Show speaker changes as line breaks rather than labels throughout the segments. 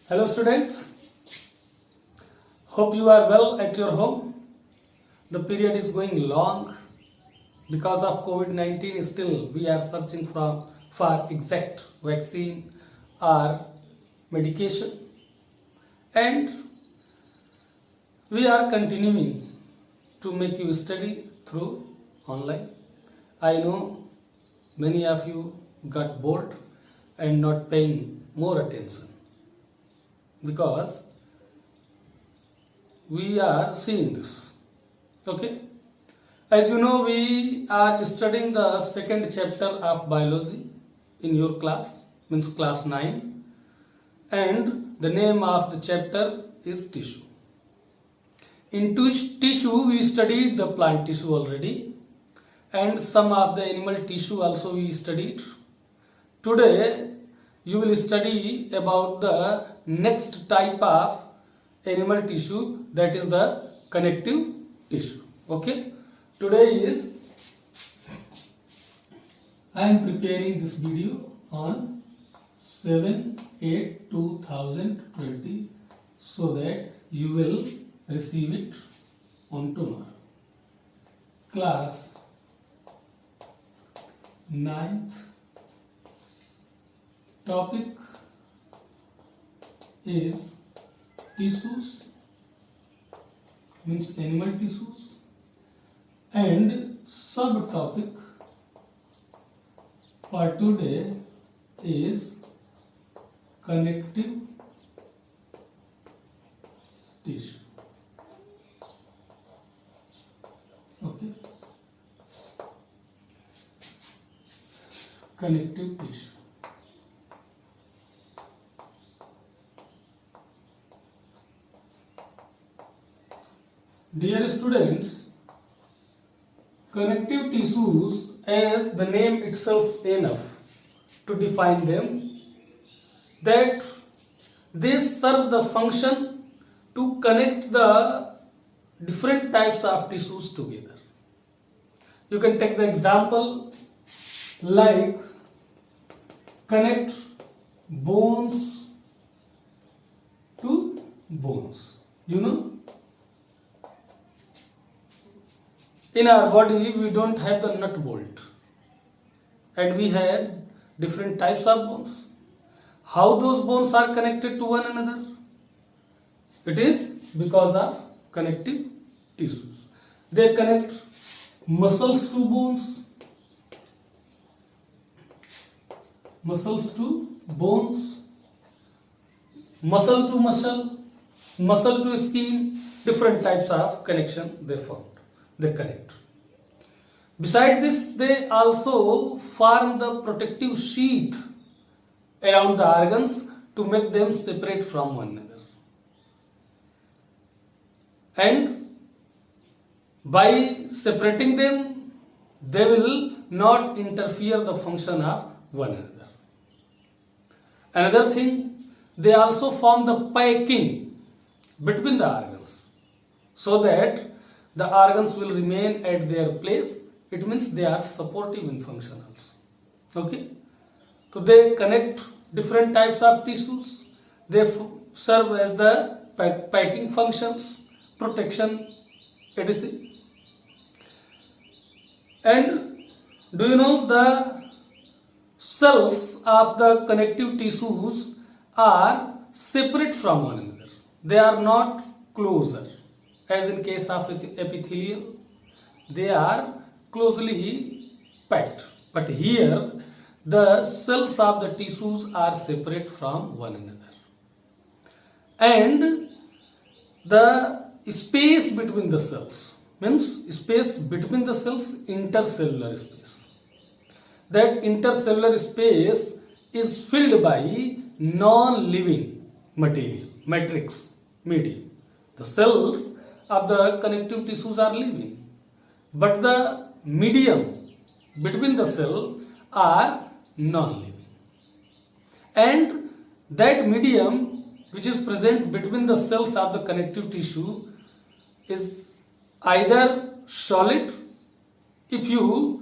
Hello students, hope you are well at your home. The period is going long because of COVID-19. Still we are searching for exact vaccine or medication, and we are continuing to make you study through online. I know many of you got bored and not paying more attention because we are seeing this. Okay, as you know, we are studying the second chapter of biology in your class, means class 9, and the name of the chapter is tissue. In tissue we studied the plant tissue already, and some of the animal tissue also we studied. Today you will study about the next type of animal tissue, that is the connective tissue. Okay, today is I am preparing this video on 7/8/2020 so that you will receive it on tomorrow. Class 9th, topic is tissues, means animal tissues, and subtopic for today is connective tissue. Okay, connective tissue. Dear students, connective tissues, as the name itself enough to define them, that they serve the function to connect the different types of tissues together. You can take the example like connect bones to bones. You know, in our body we don't have the nut bolt, and we have different types of bones. How those bones are connected to one another? It is because of connective tissues. They connect muscles to bones, muscle to muscle, muscle to skin. Different types of connection they connect. Besides this, they also form the protective sheath around the organs to make them separate from one another. And by separating them, they will not interfere the function of one another. Another thing, they also form the packing between the organs so that the organs will remain at their place. It means they are supportive in function also. Okay, so they connect different types of tissues. They serve as the packing functions, protection, etc. And do you know the cells of the connective tissues are separate from one another? They are not closer. As in case of epithelial, they are closely packed. But here, the cells of the tissues are separate from one another. And the space between the cells, means space between the cells, intercellular space. That intercellular space is filled by non-living material, matrix, medium. The cells of the connective tissues are living, but the medium between the cell are non-living. And that medium which is present between the cells of the connective tissue is either solid, if you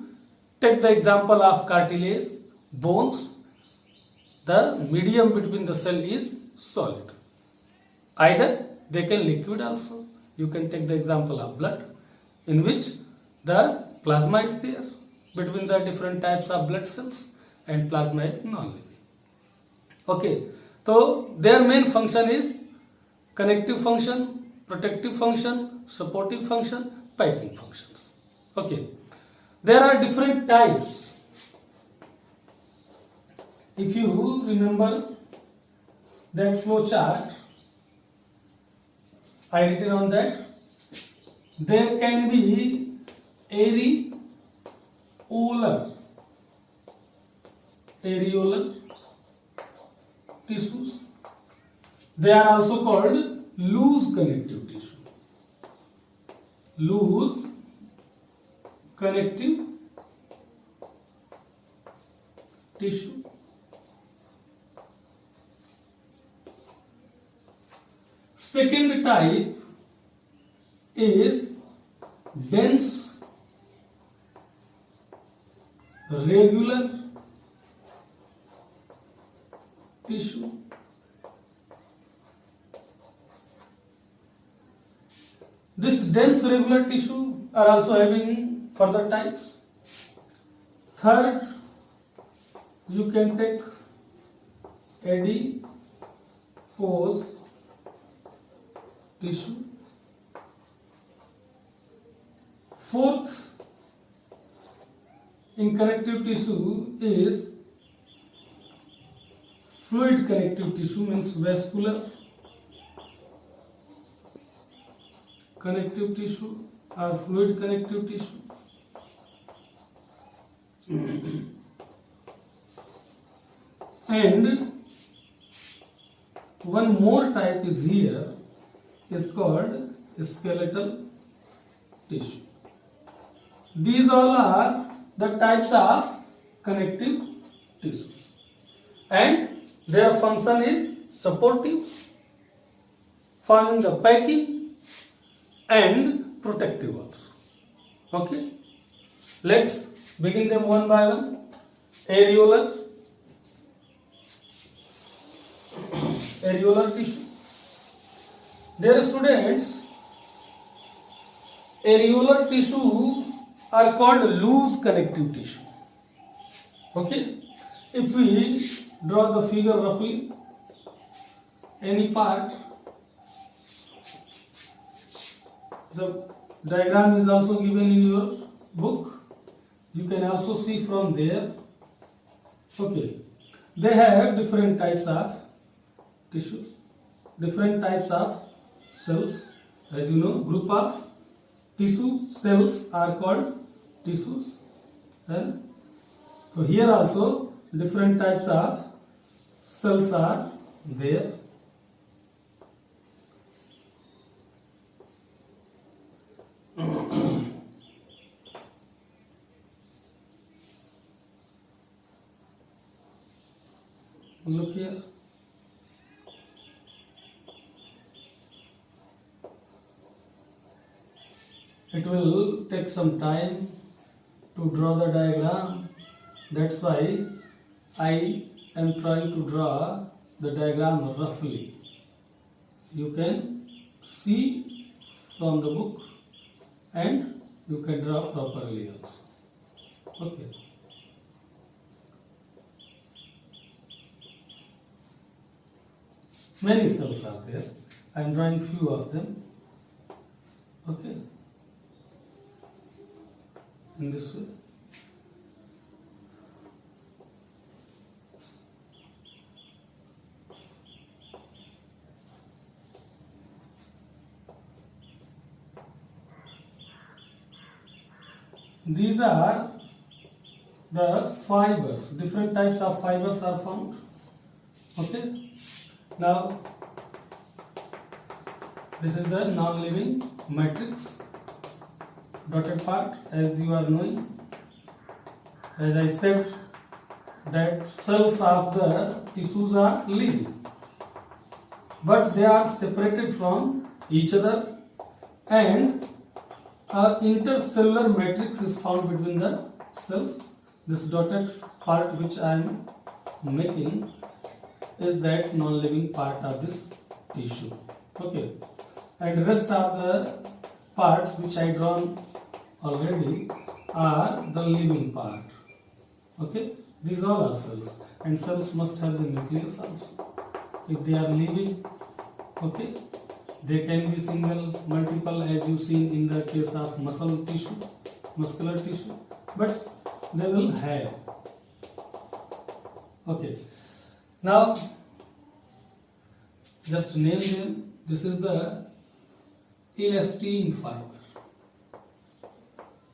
take the example of cartilage, bones, the medium between the cell is solid. Either they can liquid also. You can take the example of blood, in which the plasma is there between the different types of blood cells, and plasma is non-living. Okay, so their main function is connective function, protective function, supportive function, piping functions. Okay, there are different types. If you remember that flow chart, I written on that, there can be areolar tissues. They are also called loose connective tissue. Loose connective tissue. Second type is dense regular tissue. This dense regular tissue are also having further types. Third, you can take adipose tissue. Fourth, in connective tissue is fluid connective tissue, means vascular connective tissue or fluid connective tissue. And one more type is here, is called skeletal tissue. These all are the types of connective tissues, and their function is supportive, forming the packing, and protective also. Okay, let's begin them one by one. Areolar tissue. Dear students, areolar tissue are called loose connective tissue. Okay, if we draw the figure roughly, any part, the diagram is also given in your book. You can also see from there. Okay, they have different types of tissues, different types of cells. As you know, group of tissue cells are called tissues. And so here also different types of cells are there. Look here. It will take some time to draw the diagram. That's why I am trying to draw the diagram roughly. You can see from the book and you can draw properly also. Okay. Many cells are there. I am drawing few of them. Okay. In this way. These are the fibers. Different types of fibers are found. Okay. Now, this is the non-living matrix, dotted part, as you are knowing. As I said, that cells of the tissues are living, but they are separated from each other, and an intercellular matrix is found between the cells. This dotted part which I am making is that non-living part of this tissue. Okay, and rest of the parts which I drawn already are the living part. Okay, these all are cells, and cells must have the nucleus also. If they are living, okay, they can be single, multiple, as you seen in the case of muscle tissue, muscular tissue, but they will have. Okay, now just name them. This is the elastin fiber.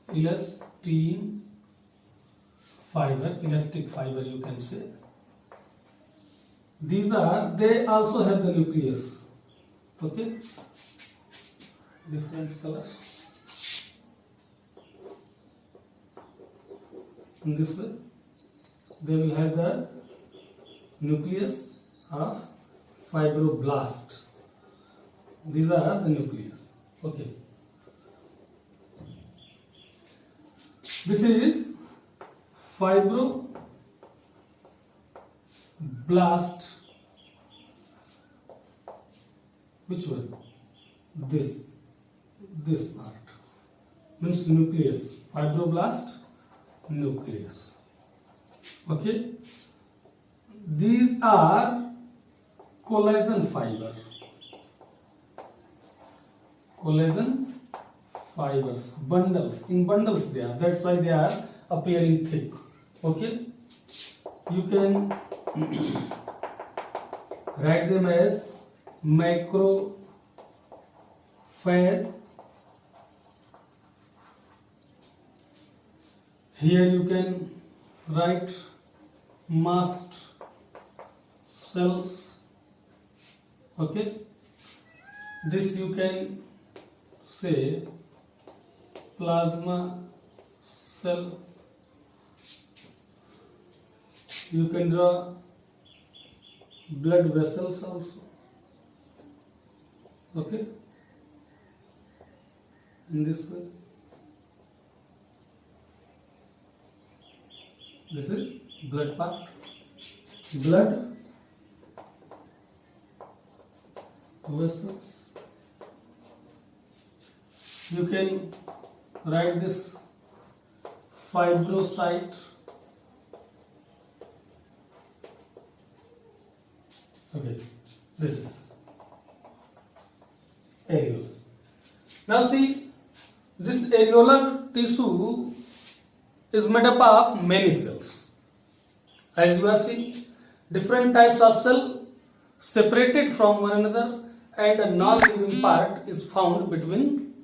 Elastin fiber, elastic fiber you can say. These are, they also have the nucleus. Okay, different colors. In this way, they will have the nucleus of fibroblast. These are the nucleus. Okay, this is fibroblast. Which one? This part means nucleus. Fibroblast, nucleus. Okay, these are collagen fiber. Collagen fibers, bundles. In bundles they are. That's why they are appearing thick. Okay, you can write them as macrophage, here you can write mast cells. Okay, this you can say plasma cell. You can draw blood vessels also. Okay, in this way. This is blood part. Blood vessels. You can write this fibrocyte. Okay, this is areola. Now see, this areolar tissue is made up of many cells. As you are seeing, different types of cell separated from one another, and a non-living part is found between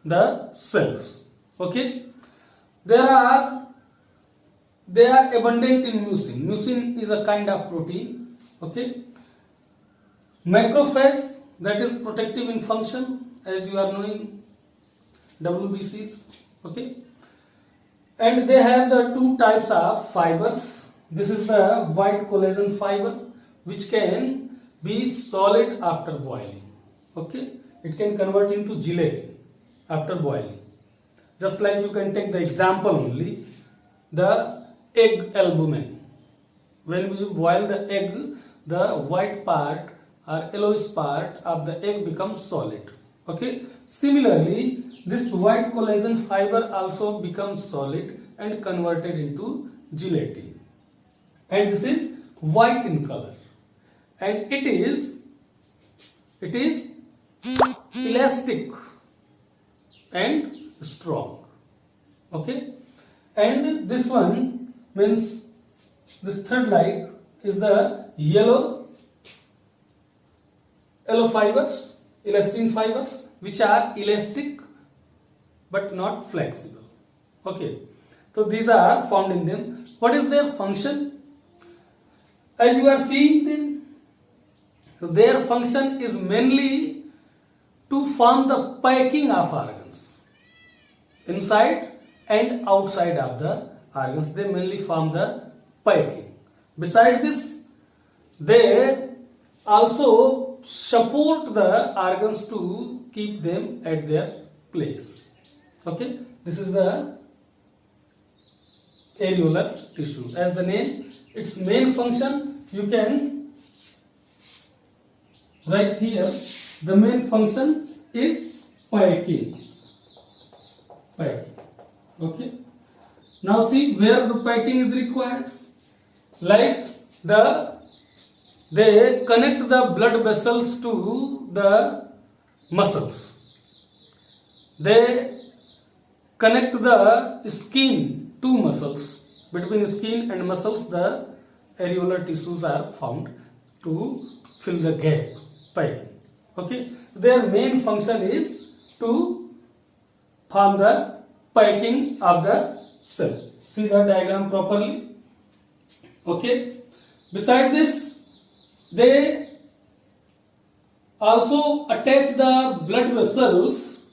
the cells. Okay, they are abundant in mucin. Mucin is a kind of protein. Okay, macrophage, that is protective in function, as you are knowing, WBCs. Okay, and they have the two types of fibers. This is the white collagen fiber, which can be solid after boiling. Okay, it can convert into gelatin after boiling. Just like you can take the example only, the egg albumin. When we boil the egg, the white part or yellowish part of the egg becomes solid. Okay, similarly, this white collagen fiber also becomes solid and converted into gelatin, and this is white in color, and it is elastic and strong. Okay, and this one means this third leg is the yellow fibers, elastin fibers, which are elastic but not flexible. Okay, so these are found in them. What is their function? As you are seeing them, so their function is mainly to form the packing of organs. Inside and outside of the organs, they mainly form the packing. Besides this, they also support the organs to keep them at their place. Okay, this is the areolar tissue. As the name, its main function, you can right here, the main function is packing. Okay. Now see where the packing is required. Like they connect the blood vessels to the muscles. They connect the skin to muscles. Between skin and muscles, the areolar tissues are found to fill the gap, piping. Okay, their main function is to form the piping of the cell. See the diagram properly. Okay. Beside this, they also attach the blood vessels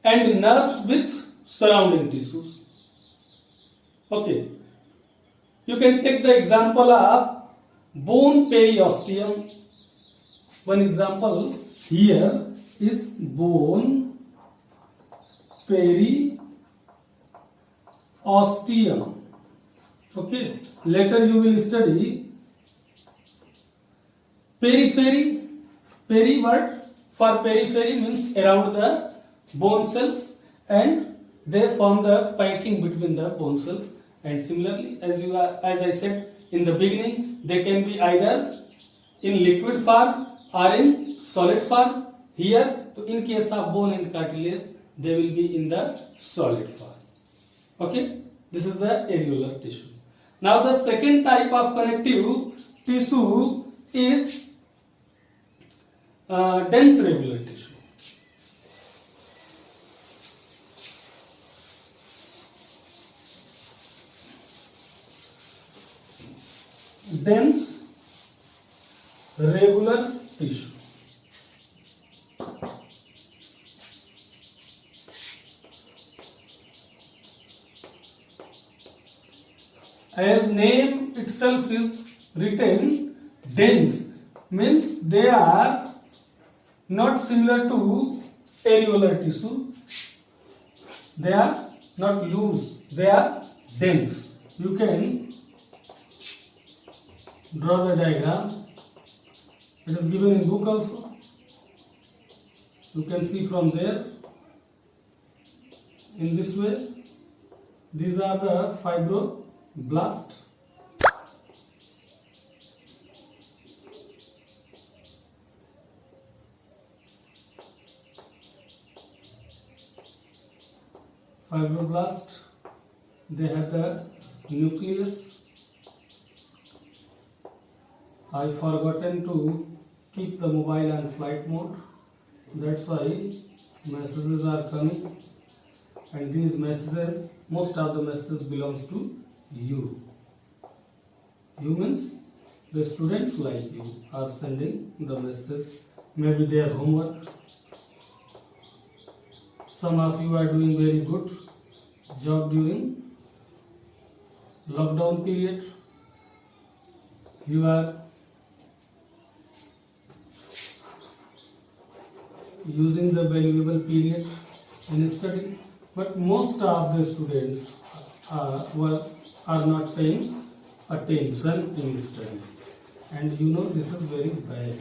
and nerves with surrounding tissues. Okay. You can take the example of bone periosteum. One example here is bone periosteum. Okay. Later you will study periphery. Peri word for periphery means around the bone cells, and they form the piping between the bone cells. And similarly, as I said in the beginning, they can be either in liquid form or in solid form. Here, in case of bone and cartilage, they will be in the solid form. Okay, this is the areolar tissue. Now the second type of connective tissue is dense regular tissue. Dense regular tissue. As name itself is written, dense means they are not similar to areolar tissue. They are not loose, they are dense. You can draw the diagram. It is given in book also. You can see from there. In this way, these are the fibroblasts. Fibroblast, they have the nucleus. I forgotten to keep the mobile on flight mode. That's why messages are coming, and these messages, most of the messages belongs to you. You means the students like you are sending the message, maybe their homework. Some of you are doing very good job during lockdown period. You are using the valuable period in study, but most of the students are not paying attention in study, and you know this is very bad.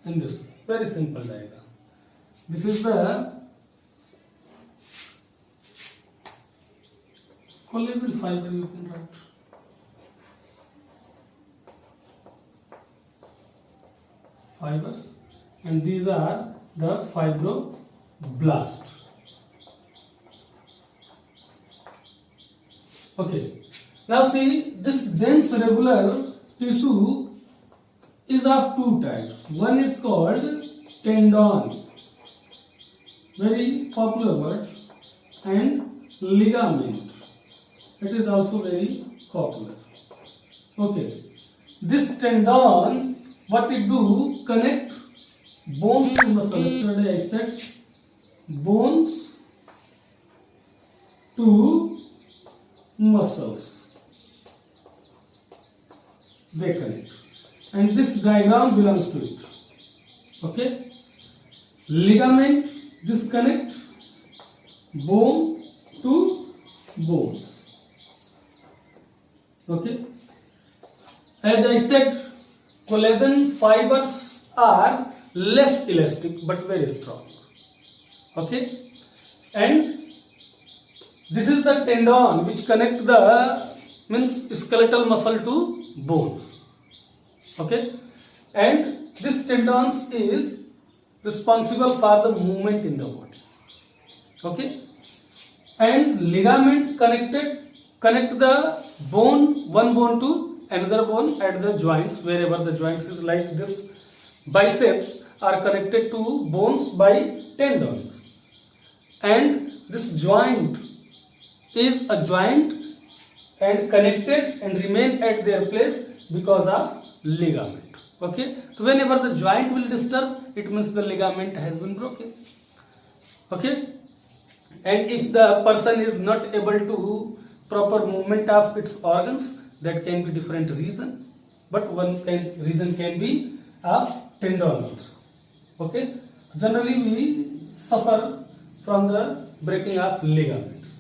In this very simple diagram, this is the collagen fiber, you can write. Fibers, and these are the fibroblasts. Okay, now see, this dense regular tissue is of two types. One is called tendon, very popular word, and ligament. It is also very popular. Okay, this tendon, what it do? Connect bones to muscle. Yesterday I said bones to muscles. They connect, and this diagram belongs to it. Okay, ligament disconnect bone to bones. Okay. As I said, collagen fibers are less elastic but very strong. Okay. And this is the tendon which connect the skeletal muscle to bones. Okay. And this tendon is responsible for the movement in the body. Okay. And ligament connect the bone, one bone to another bone at the joints, wherever the joints is, like this biceps are connected to bones by tendons, and this joint is a joint and connected and remain at their place because of ligament. Okay, so whenever the joint will disturb, it means the ligament has been broken. Okay, and if the person is not able to proper movement of its organs, that can be different reason, but reason can be of tendon also. Okay, generally we suffer from the breaking of ligaments.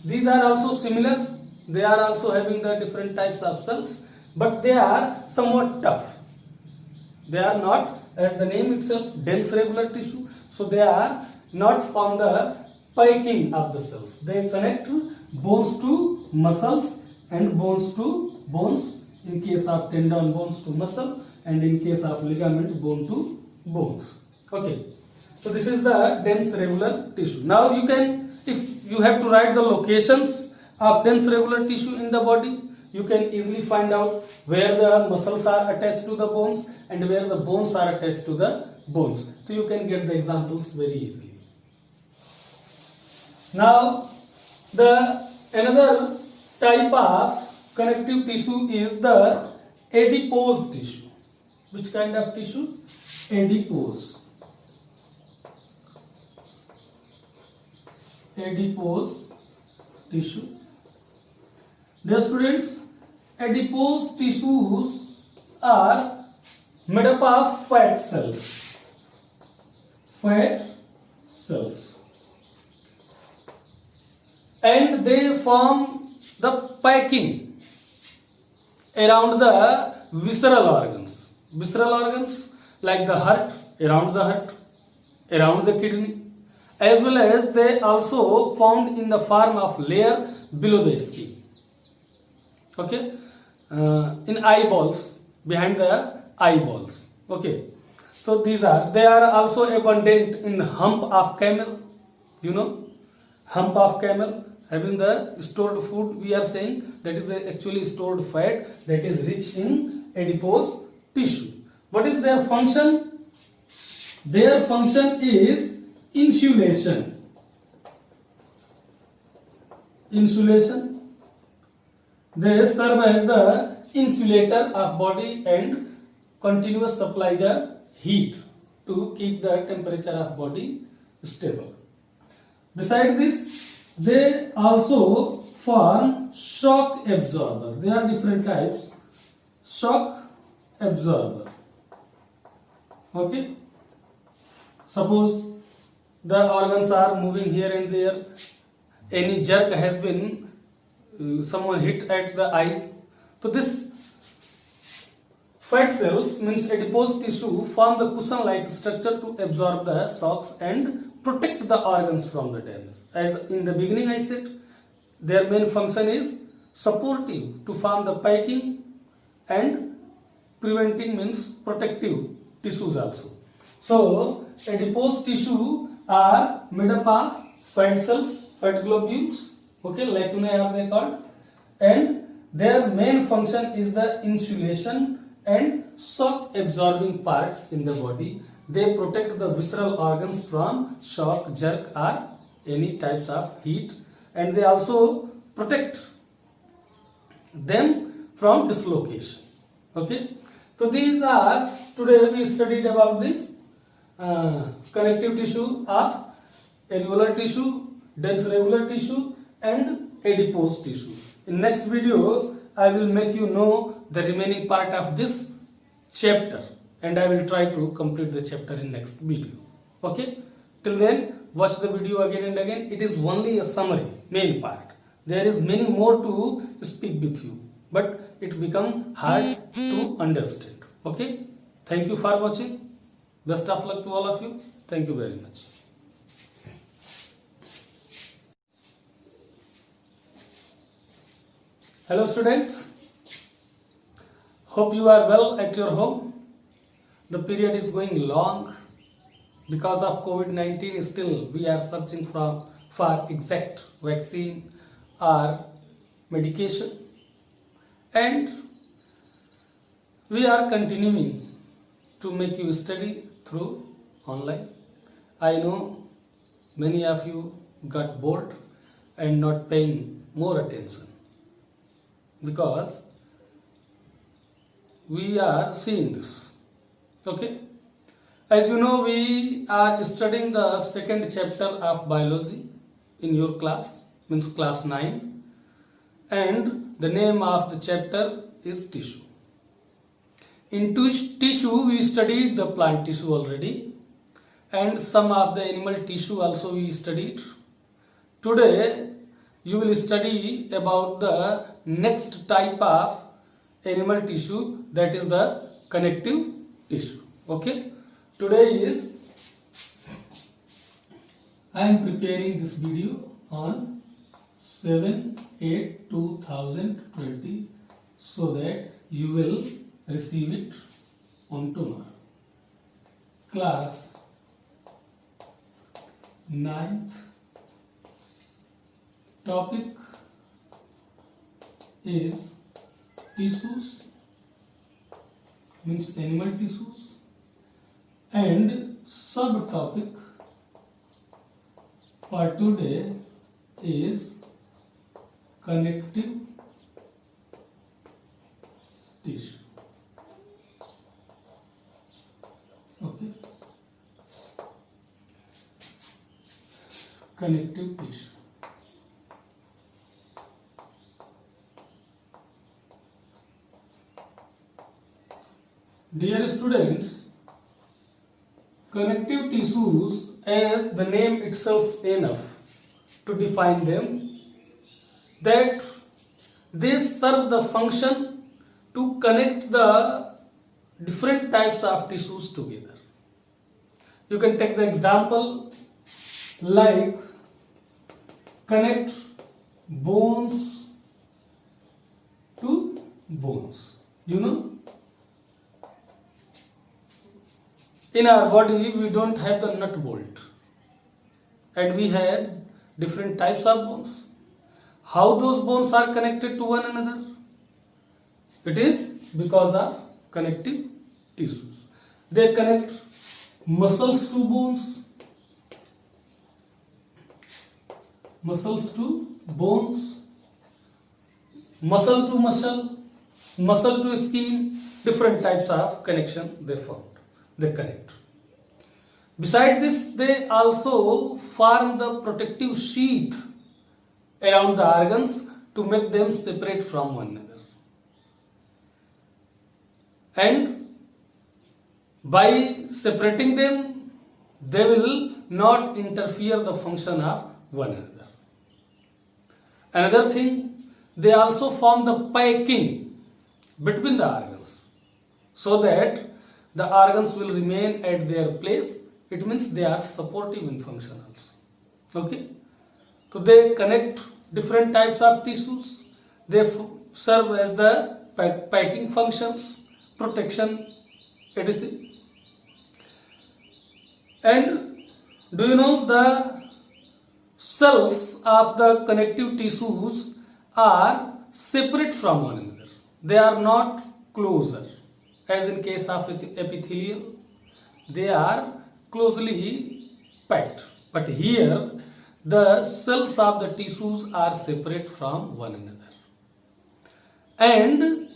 These are also similar, they are also having the different types of cells, but they are somewhat tough. They are not, as the name itself, dense regular tissue, so they are not from the piking of the cells. They connect bones to muscles and bones to bones. In case of tendon, bones to muscle, and in case of ligament, bone to bones. Okay, so this is the dense regular tissue. Now you can, if you have to write the locations of dense regular tissue in the body, you can easily find out where the muscles are attached to the bones and where the bones are attached to the bones. So you can get the examples very easily. Now the another type of connective tissue is the adipose tissue. Which kind of tissue? Adipose. Adipose tissue. Dear students, adipose tissues are made up of fat cells. Fat cells. And they form the packing around the visceral organs. Visceral organs like the heart, around the kidney, as well as they also found in the form of layer below the skin. Okay, in eyeballs, behind the eyeballs. Okay, so they are also abundant in the hump of camel. You know, hump of camel, having the stored food, we are saying that is actually stored fat that is rich in adipose tissue. What is their function? Their function is insulation. Insulation. They serve as the insulator of body and continuous supply the heat to keep the temperature of body stable. Besides this, they also form shock absorber. There are different types. Shock absorber. Okay. Suppose the organs are moving here and there. Any jerk has been someone hit at the eyes. So this fat cells means adipose tissue form the cushion-like structure to absorb the shocks and protect the organs from the damage. As in the beginning I said, their main function is supportive to form the packing and preventing means protective tissues also. So adipose tissue are made up of fat cells, fat globules, okay, lacunae are they called, and their main function is the insulation and shock absorbing part in the body. They protect the visceral organs from shock, jerk or any types of heat, and they also protect them from dislocation. Okay, so these are, today we studied about this connective tissue of alveolar tissue, dense regular tissue and adipose tissue. In next video, I will make you know the remaining part of this chapter and I will try to complete the chapter in next video. Okay, till then watch the video again and again. It is only a summary, main part. there is many more to speak with you, but it become hard to understand. Okay, thank you for watching. Best of luck to all of you. Thank you very much. Hello students, hope you are well at your home. The period is going long because of COVID-19. Still we are searching for exact vaccine or medication, and we are continuing to make you study through online. I know many of you got bored and not paying more attention, because we are seeing this. Okay, as you know, we are studying the second chapter of biology in your class, means class 9, and the name of the chapter is tissue. In tissue we studied the plant tissue already, and some of the animal tissue also we studied. Today you will study about the next type of animal tissue, that is the connective tissue. Okay, today I am preparing this video on 7/8/2020, so that you will receive it on tomorrow. Class 9th, topic is tissues, means animal tissues, and subtopic for today is connective tissue. Okay, connective tissue. Dear students, connective tissues, as the name itself enough to define them, that they serve the function to connect the different types of tissues together. You can take the example like connect bones to bones. You know, in our body we don't have the nut bolt, and we have different types of bones. How those bones are connected to one another? It is because of connective tissues. They connect muscles to bones, muscle to muscle, muscle to skin. Different types of connection they connect. Besides this, they also form the protective sheath around the organs to make them separate from one another. And by separating them, they will not interfere the function of one another. Another thing, they also form the packing between the organs, so that the organs will remain at their place. It means they are supportive in function also. Okay, so they connect different types of tissues. They serve as the packing functions, protection, etc. And do you know the cells of the connective tissues are separate from one another? They are not closer. As in case of epithelial, they are closely packed. But here, the cells of the tissues are separate from one another. And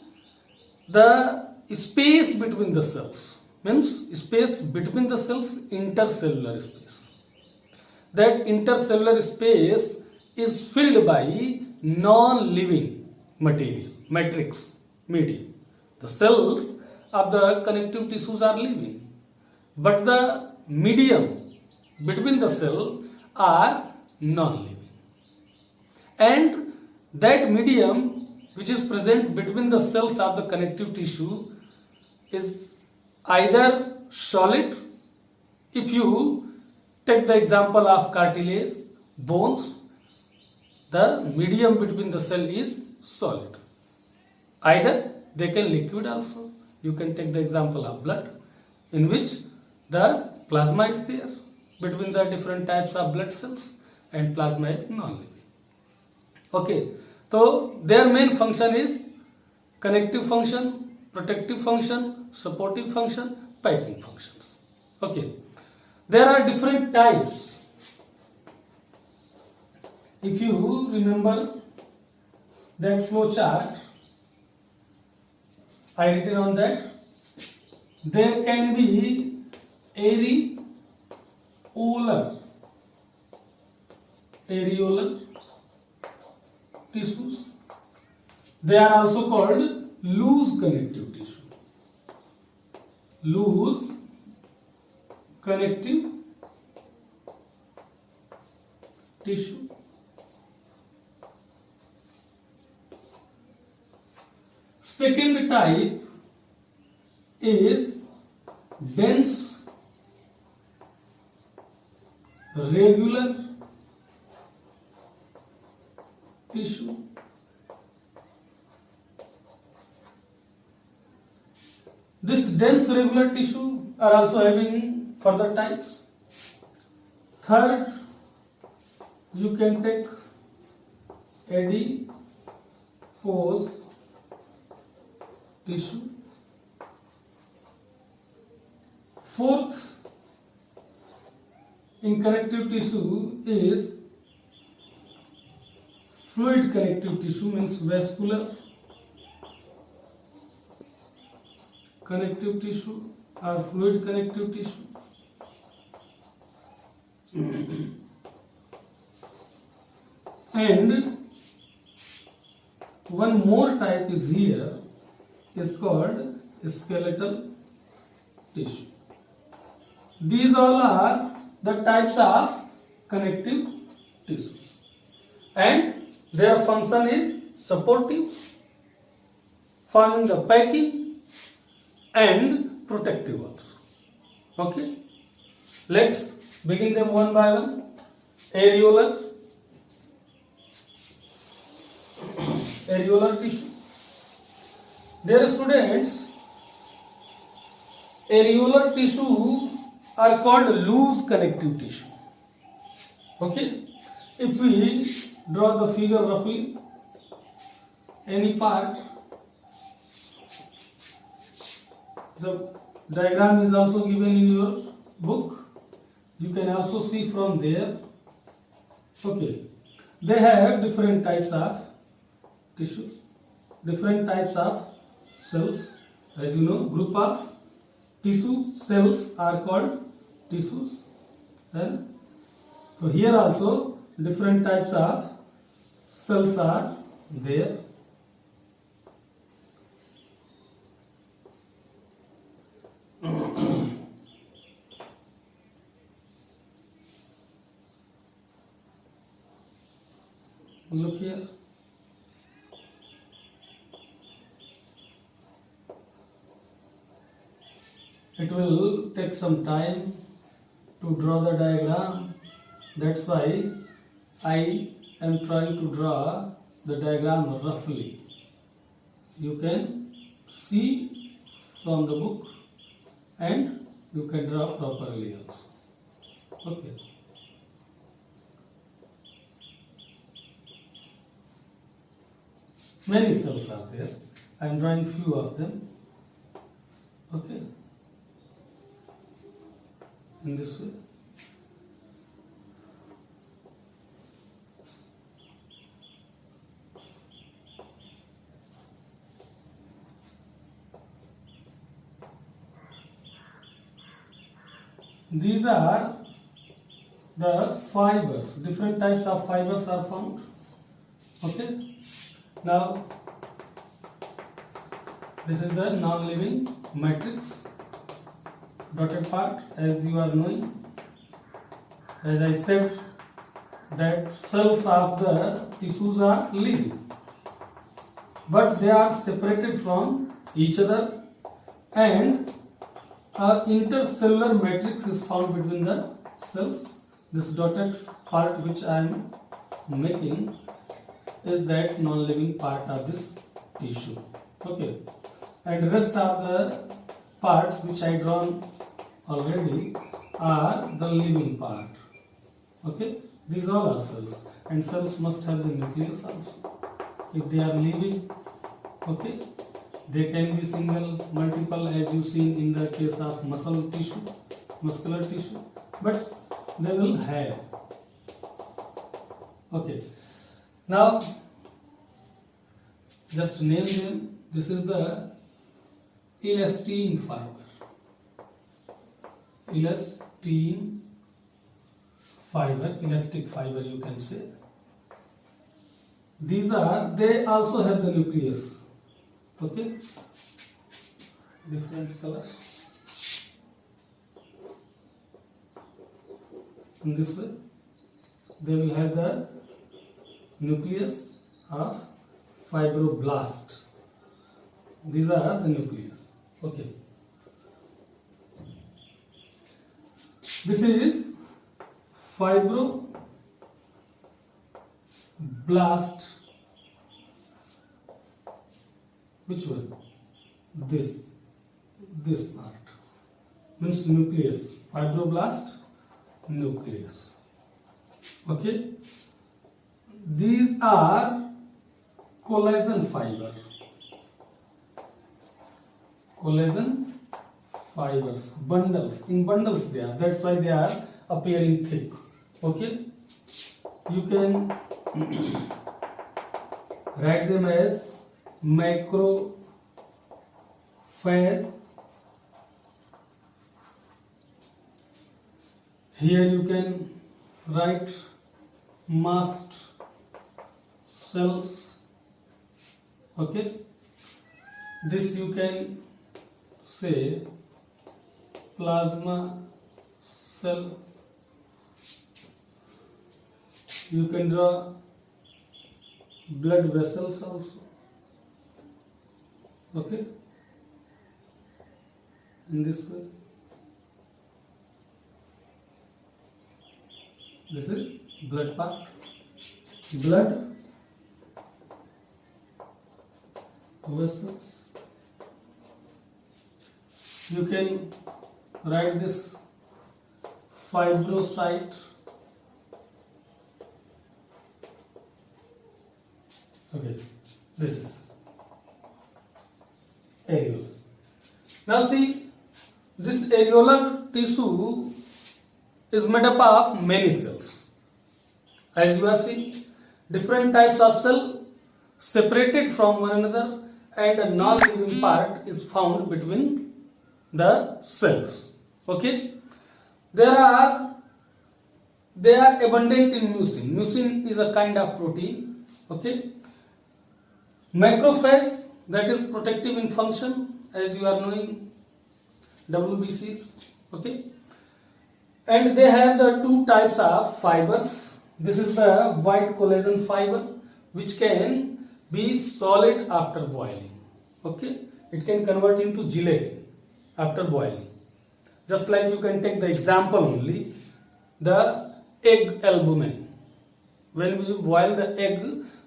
the space between the cells, means space between the cells, intercellular space. That intercellular space is filled by non-living material, matrix, medium. The cells of the connective tissues are living, but the medium between the cell are non-living. And that medium which is present between the cells of the connective tissue is either solid, if you take the example of cartilage, bones, the medium between the cell is solid. Either they can liquid also. You can take the example of blood, in which the plasma is there between the different types of blood cells, and plasma is non-living. Okay, so their main function is connective function, protective function, supportive function, piping functions. Okay, there are different types. If you remember that flow chart, I written on that, there can be areolar tissues. They are also called loose connective tissue. Loose connective tissue. Second type is dense regular tissue. This dense regular tissue are also having further types. Third, you can take adipose tissue. Fourth, in connective tissue is fluid connective tissue, means vascular connective tissue or fluid connective tissue. And one more type is here, is called skeletal tissue. These all are the types of connective tissues, and their function is supportive, forming the packing, and protective also. Okay, let's begin them one by one. Areolar tissue. Dear students, areolar tissue are called loose connective tissue. Okay, if we draw the figure roughly, any part, the diagram is also given in your book. You can also see from there. Okay, they have different types of tissues, different types of cells. As you know, group of tissue cells are called tissues. So here also different types of cells are there. Look here. It will take some time to draw the diagram. That's why I am trying to draw the diagram roughly. You can see from the book and you can draw properly also. Okay. Many cells are there. I am drawing few of them. Okay. In this way. These are the fibers. Different types of fibers are found. Okay. Now, this is the non-living matrix, dotted part, as you are knowing. As I said, that cells of the tissues are living, but they are separated from each other, and a intercellular matrix is found between the cells. This dotted part which I am making is that non-living part of this tissue. Okay, and rest of the parts which I drawn already are the living part. Okay, these all are cells, and cells must have the nucleus also if they are living. Okay, they can be single, multiple, as you seen in the case of muscular tissue, but they will have. Okay, now just name them. This is the elastin fiber. Elastin fiber, elastic fiber you can say. They also have the nucleus. Okay, different colors. In this way, they will have the nucleus of fibroblast. These are the nucleus. Okay, this is fibroblast. Which one? This part means nucleus. Fibroblast, nucleus. Okay, these are collagen fiber. Collagen fibers, bundles. In bundles they are. That's why they are appearing thick. Okay, you can write them as macrophage. Here you can write mast cells. Okay, this you can say plasma cell. You can draw blood vessels also. Okay, in this way. This is blood part. Blood vessels. You can write this fibrocyte. Okay, this is areola. Now see, this areolar tissue is made up of many cells. As you are seeing, different types of cell separated from one another, and a non-living part is found between the cells. Okay, they are abundant in mucin. Mucin is a kind of protein. Okay, macrophage, that is protective in function, as you are knowing, WBCs. Okay, and they have the two types of fibers. This is the white collagen fiber, which can be solid after boiling. Okay, it can convert into gelatin after boiling. Just like you can take the example only, the egg albumin. When we boil the egg,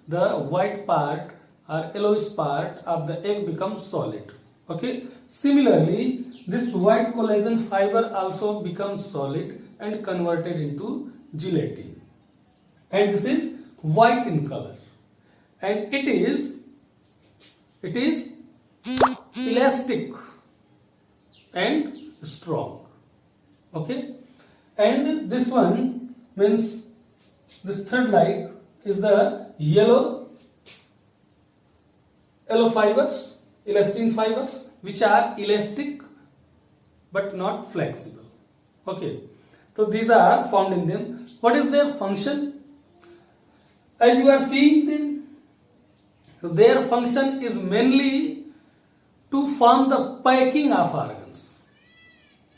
the white part or yellowish part of the egg becomes solid. Okay, similarly, this white collagen fiber also becomes solid and converted into gelatin, and this is white in color, and it is elastic and strong. Okay, and this one means this thread like is the yellow fibers, elastin fibers, which are elastic but not flexible. Okay, so these are found in them. What is their function? As you are seeing them, their function is mainly to form the packing of organs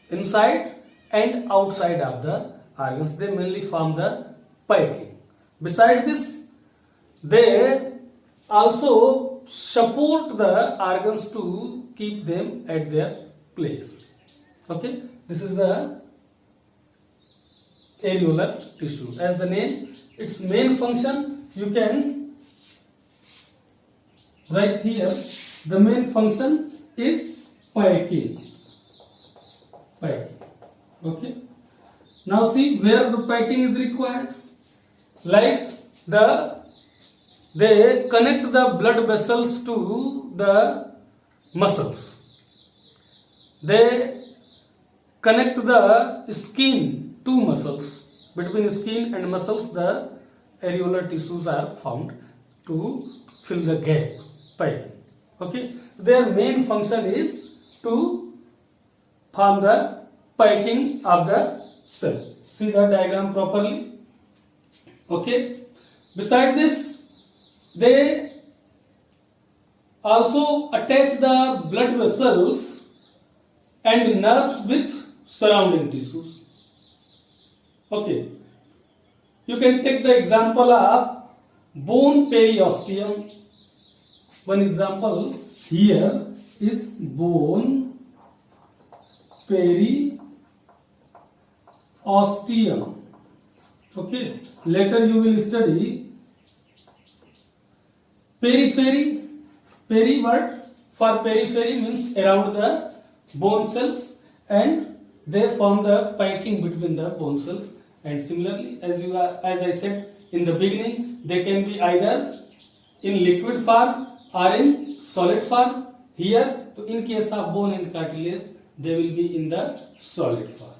inside and outside of the organs. They mainly form the packing. Beside this, they also support the organs to keep them at their place. Okay, this is the areolar tissue. As the name, its main function, you can write here. The main function is piping. Okay. Now see where the piping is required. Like they connect the blood vessels to the muscles. They connect the skin to muscles. Between skin and muscles, the areolar tissues are found to fill the gap, piping. Okay. Their main function is to form the piping of the cell. See the diagram properly. Okay. Beside this, they also attach the blood vessels and nerves with surrounding tissues. Okay. You can take the example of bone periosteum. One example here is bone periosteum. Okay. Later you will study periphery. Peri word for periphery means around the bone cells, and they form the piping between the bone cells. And similarly, as I said in the beginning, they can be either in liquid form or in solid form. Here, in case of bone and cartilage, they will be in the solid form.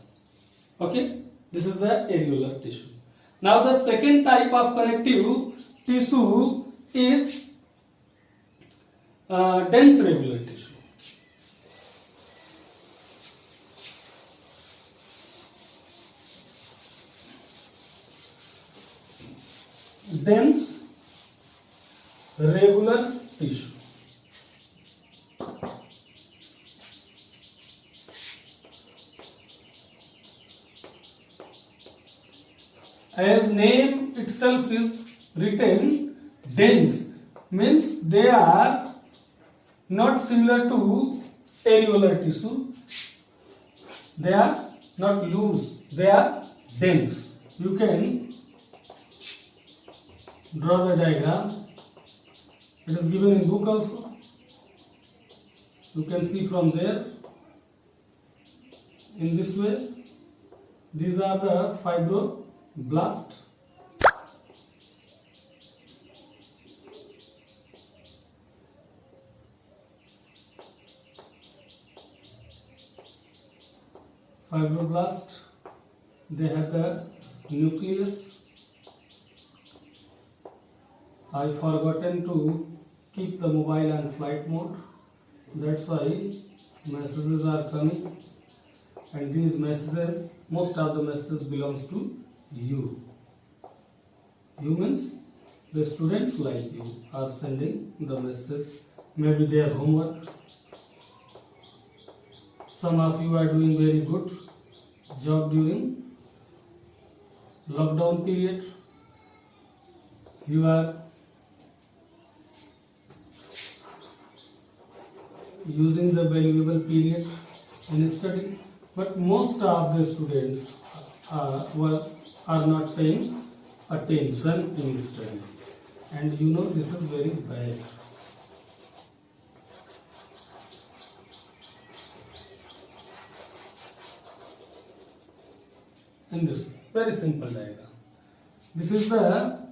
Okay, this is the areolar tissue. Now the second type of connective tissue is dense regular tissue. Dense regular tissue. As name itself is written, dense means they are not similar to areolar tissue. They are not loose, they are dense. You can draw the diagram. It is given in book also. You can see from there. In this way, these are the fibroblasts. Fibroblast, they have the nucleus. I forgotten to keep the mobile on flight mode. That's why messages are coming, and these messages, most of the messages belongs to you. You means the students like you are sending the message, maybe their homework. Some of you are doing very good job during lockdown period. You are using the valuable period in study, but most of the students are not paying attention in study, and you know this is very bad. In this way, very simple diagram. This is the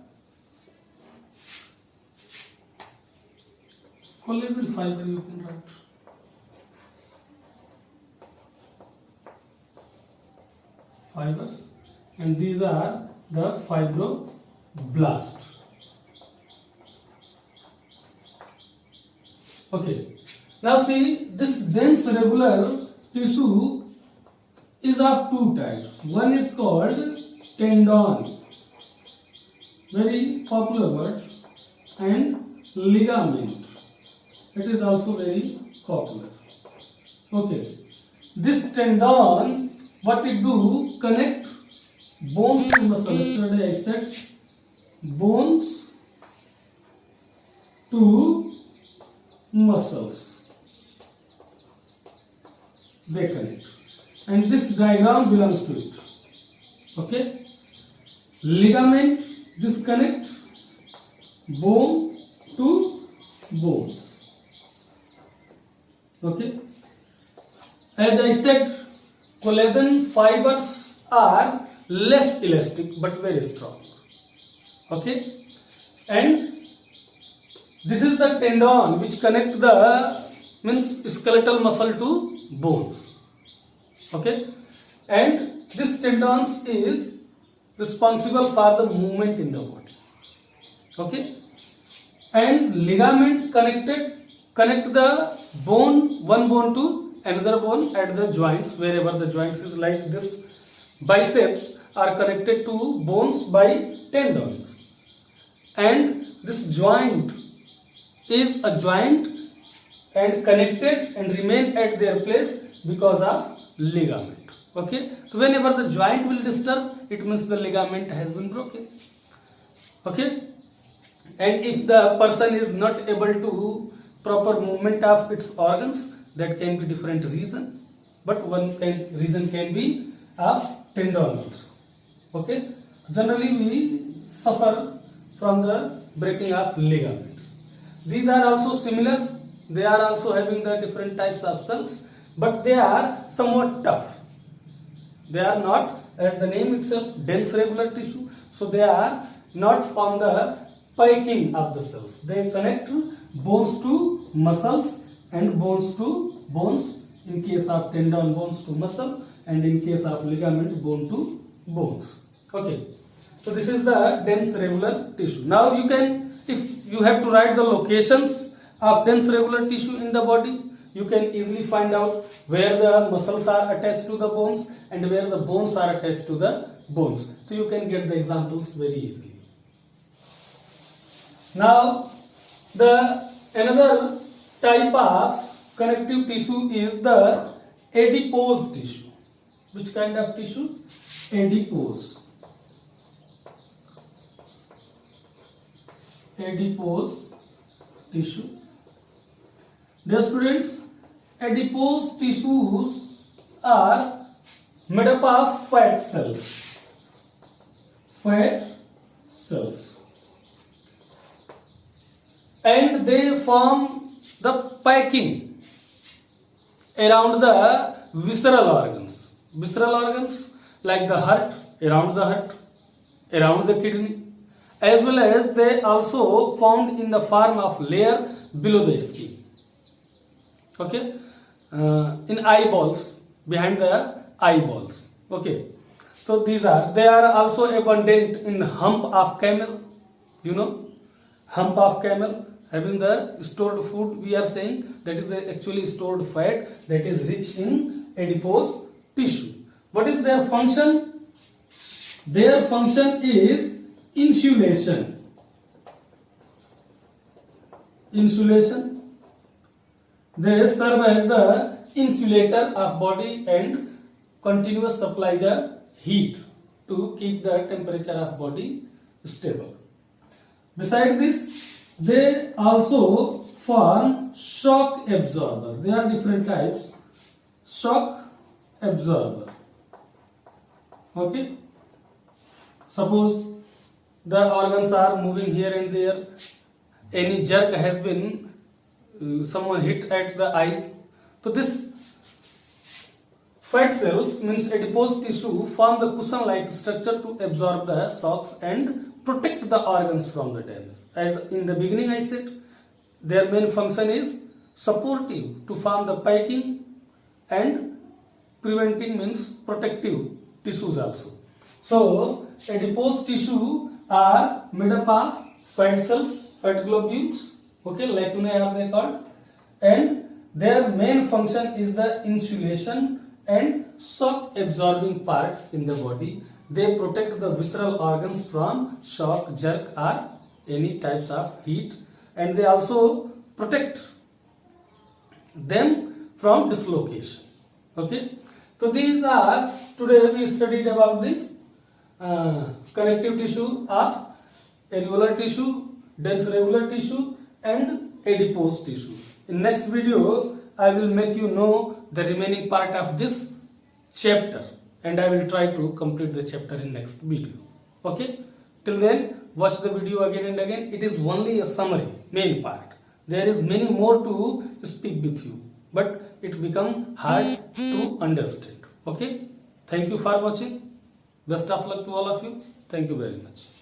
collagen fiber, you can write. Fibers, and these are the fibroblasts. Okay, now see, this dense regular tissue is of two types. One is called tendon, very popular word, and ligament. It is also very popular. Okay, this tendon, what it do, connect bones to muscle. Yesterday I said bones to muscles. They connect, and this diagram belongs to it. Okay, ligament, this connect bone to bones. Okay, as I said, collagen fibers are less elastic but very strong. Okay, and this is the tendon which connect the skeletal muscle to bones. Okay, and this tendon is responsible for the movement in the body. Okay, and ligament connect the bone, one bone to another bone at the joints, wherever the joints is, like this biceps are connected to bones by tendons, and this joint is a joint and connected and remain at their place because of ligament. Okay, so whenever the joint will disturb, it means the ligament has been broken. Okay, and if the person is not able to proper movement of its organs, that can be different reason, but reason can be of tendon also. Okay, generally we suffer from the breaking of ligaments. These are also similar, they are also having the different types of cells, but they are somewhat tough. They are not, as the name itself, dense regular tissue, so they are not from the piking of the cells. They connect bones to muscles and bones to bones, in case of tendon bones to muscle, and in case of ligament bone to bones. Okay, so this is the dense regular tissue. Now you can, if you have to write the locations of dense regular tissue in the body, you can easily find out where the muscles are attached to the bones and where the bones are attached to the bones. So you can get the examples very easily. Now the another type of connective tissue is the adipose tissue. Which kind of tissue? Adipose. Adipose tissue. Dear students, adipose tissues are made up of fat cells. Fat cells. And they form the packing around the visceral organs. Visceral organs like the heart, around the kidney, as well as they also found in the form of layer below the skin. Okay, in eyeballs, behind the eyeballs. Okay, so they are also abundant in hump of camel. You know, hump of camel, having the stored food, we are saying that is actually stored fat that is rich in adipose tissue. What is their function? Their function is insulation. Insulation. They serve as the insulator of body and continuous supply the heat to keep the temperature of body stable. Besides this, they also form shock absorber. There are different types. Shock absorber. Okay. Suppose the organs are moving here and there. Any jerk has been someone hit at the eyes. So this fat cells means adipose tissue form the cushion-like structure to absorb the shocks and protect the organs from the damage. As in the beginning I said, their main function is supportive, to form the packing, and preventing means protective tissues also. So adipose tissue are made up of fat cells, fat globules, okay, lacunae are they called, and their main function is the insulation and shock absorbing part in the body. They protect the visceral organs from shock, jerk or any types of heat, and they also protect them from dislocation. Okay, so these are, today we studied about this connective tissue of areolar tissue, dense regular tissue and adipose tissue. In next video, I will make you know the remaining part of this chapter and I will try to complete the chapter in next video. Okay? Till then, watch the video again and again. It is only a summary, main part. There is many more to speak with you, but it become hard to understand. Okay? Thank you for watching. Best of luck to all of you. Thank you very much.